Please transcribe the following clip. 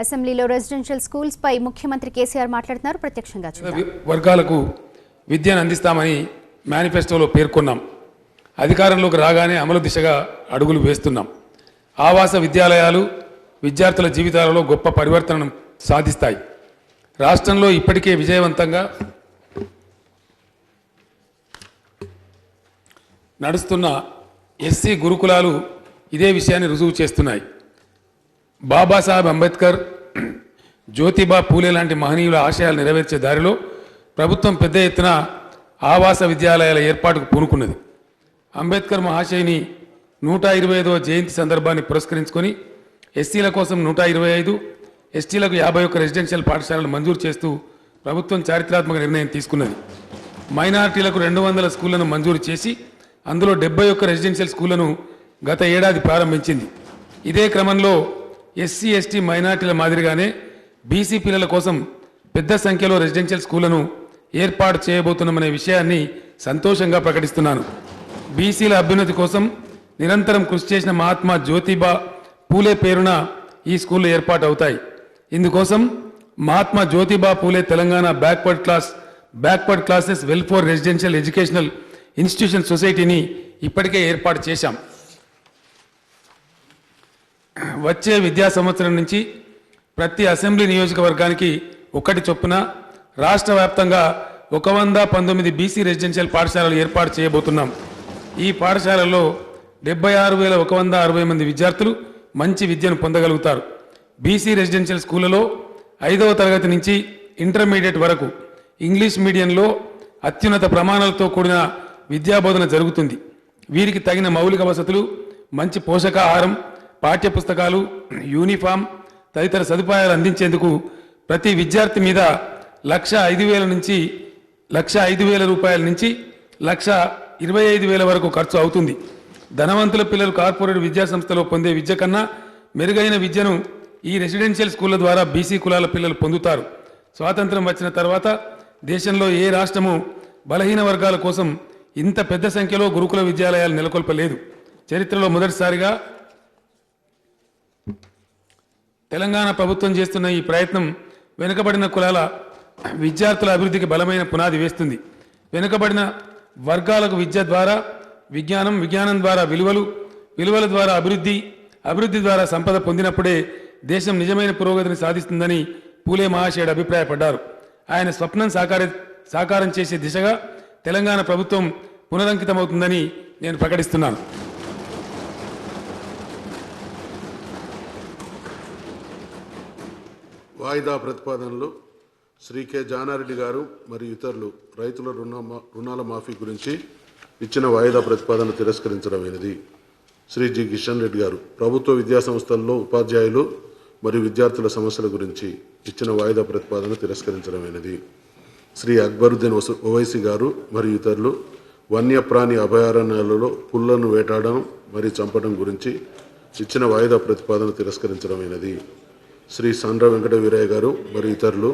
అసెంబ్లీలో residential schools పై ముఖ్యమంత్రి కేసీఆర్ మాట్లాడుతున్నారు. ప్రత్యక్షంగా చూద్దాం. వర్గాలకు విద్యను అందిస్తామని మేనిఫెస్టోలో పేర్కొన్నాం. అధికారంలోకి రాగానే అమలు దిశగా అడుగులు వేస్తున్నాం. ఆవాస విద్యాలయాలు విద్యార్థుల జీవితాలలో గొప్ప పరివర్తనను సాధిస్తాయి. రాష్ట్రంలో ఇప్పటికే విజయవంతంగా నడుస్తున్న ఎస్సీ గురుకులాలు ఇదే విషయాన్ని రుజువు చేస్తున్నాయి. బాబాసాహెబ్ అంబేద్కర్, జ్యోతిబా పూలే లాంటి మహనీయుల ఆశయాలు నెరవేర్చే దారిలో ప్రభుత్వం పెద్ద ఎత్తున ఆవాస విద్యాలయాల ఏర్పాటుకు పూనుకున్నది. అంబేద్కర్ మహాశయుని 125వ జయంతి సందర్భాన్ని పురస్కరించుకొని ఎస్సీల కోసం 125, ఎస్టీలకు 51 రెసిడెన్షియల్ పాఠశాలలు మంజూరు చేస్తూ ప్రభుత్వం చారిత్రాత్మక నిర్ణయం తీసుకున్నది. మైనారిటీలకు 200 స్కూళ్లను మంజూరు చేసి అందులో 71 రెసిడెన్షియల్ స్కూళ్లను గత ఏడాది ప్రారంభించింది. ఇదే క్రమంలో ఎస్సీ, ఎస్టీ, మైనారిటీల మాదిరిగానే బీసీ పిల్లల కోసం పెద్ద సంఖ్యలో రెసిడెన్షియల్ స్కూళ్లను ఏర్పాటు చేయబోతున్నామనే విషయాన్ని సంతోషంగా ప్రకటిస్తున్నాను. బీసీల అభ్యున్నతి కోసం నిరంతరం కృషి చేసిన మహాత్మా జ్యోతిబా పూలే పేరున ఈ స్కూళ్లు ఏర్పాటు అవుతాయి. ఇందుకోసం Mahatma Jyotiba Phule Telangana backward classes welfare residential educational institution సొసైటీని ఇప్పటికే ఏర్పాటు చేశాం. వచ్చే విద్యా సంవత్సరం నుంచి ప్రతి అసెంబ్లీ నియోజకవర్గానికి 1 చొప్పున రాష్ట్ర వ్యాప్తంగా 119 బీసీ రెసిడెన్షియల్ పాఠశాలలు ఏర్పాటు చేయబోతున్నాం. ఈ పాఠశాలల్లో 76,160 మంది విద్యార్థులు మంచి విద్యను పొందగలుగుతారు. బీసీ రెసిడెన్షియల్ స్కూళ్లలో 5వ తరగతి నుంచి ఇంటర్మీడియట్ వరకు ఇంగ్లీష్ మీడియంలో అత్యున్నత ప్రమాణాలతో కూడిన విద్యాబోధన జరుగుతుంది. వీరికి తగిన మౌలిక వసతులు, మంచి పోషకాహారం, పాఠ్యపుస్తకాలు, యూనిఫామ్ తదితర సదుపాయాలు అందించేందుకు ప్రతి విద్యార్థి మీద 1,05,000 నుంచి 1,05,000 రూపాయల నుంచి 1,25,000 వరకు ఖర్చు అవుతుంది. ధనవంతుల పిల్లలు కార్పొరేట్ విద్యా సంస్థలో పొందే విద్య కన్నా మెరుగైన విద్యను ఈ రెసిడెన్షియల్ స్కూళ్ల ద్వారా బీసీ కులాల పిల్లలు పొందుతారు. స్వాతంత్రం వచ్చిన తర్వాత దేశంలో ఏ రాష్ట్రము బలహీన వర్గాల కోసం ఇంత పెద్ద సంఖ్యలో గురుకుల విద్యాలయాలు నెలకొల్పలేదు. చరిత్రలో మొదటిసారిగా తెలంగాణ ప్రభుత్వం చేస్తున్న ఈ ప్రయత్నం వెనుకబడిన కులాల విద్యార్థుల అభివృద్ధికి బలమైన పునాది వేస్తుంది. వెనుకబడిన వర్గాలకు విద్య ద్వారా విజ్ఞానం, విజ్ఞానం ద్వారా విలువల ద్వారా అభివృద్ధి ద్వారా సంపద పొందినప్పుడే దేశం నిజమైన పురోగతిని సాధిస్తుందని పూలే మహాశయుడు అభిప్రాయపడ్డారు. ఆయన స్వప్నం సాకారం చేసే దిశగా తెలంగాణ ప్రభుత్వం పునరంకితమవుతుందని నేను ప్రకటిస్తున్నాను. వాయిదా ప్రతిపాదనలు శ్రీ కె జానారెడ్డి గారు మరియు ఇతరులు రైతుల రుణాల మాఫీ గురించి ఇచ్చిన వాయిదా ప్రతిపాదన తిరస్కరించడమైనది. శ్రీ జి కిషన్ రెడ్డి గారు ప్రభుత్వ విద్యా సంస్థల్లో ఉపాధ్యాయులు మరియు విద్యార్థుల సమస్యల గురించి ఇచ్చిన వాయిదా ప్రతిపాదన తిరస్కరించడమైనది. శ్రీ అక్బరుద్దీన్ ఓవైసీ గారు మరియు ఇతరులు వన్యప్రాణి అభయారణ్యాలలో పుళ్లను వేటాడడం మరియు చంపడం గురించి ఇచ్చిన వాయిదా ప్రతిపాదన తిరస్కరించడమైనది. శ్రీ సండ్ర వెంకట వీరయ్య గారు మరియు ఇతరులు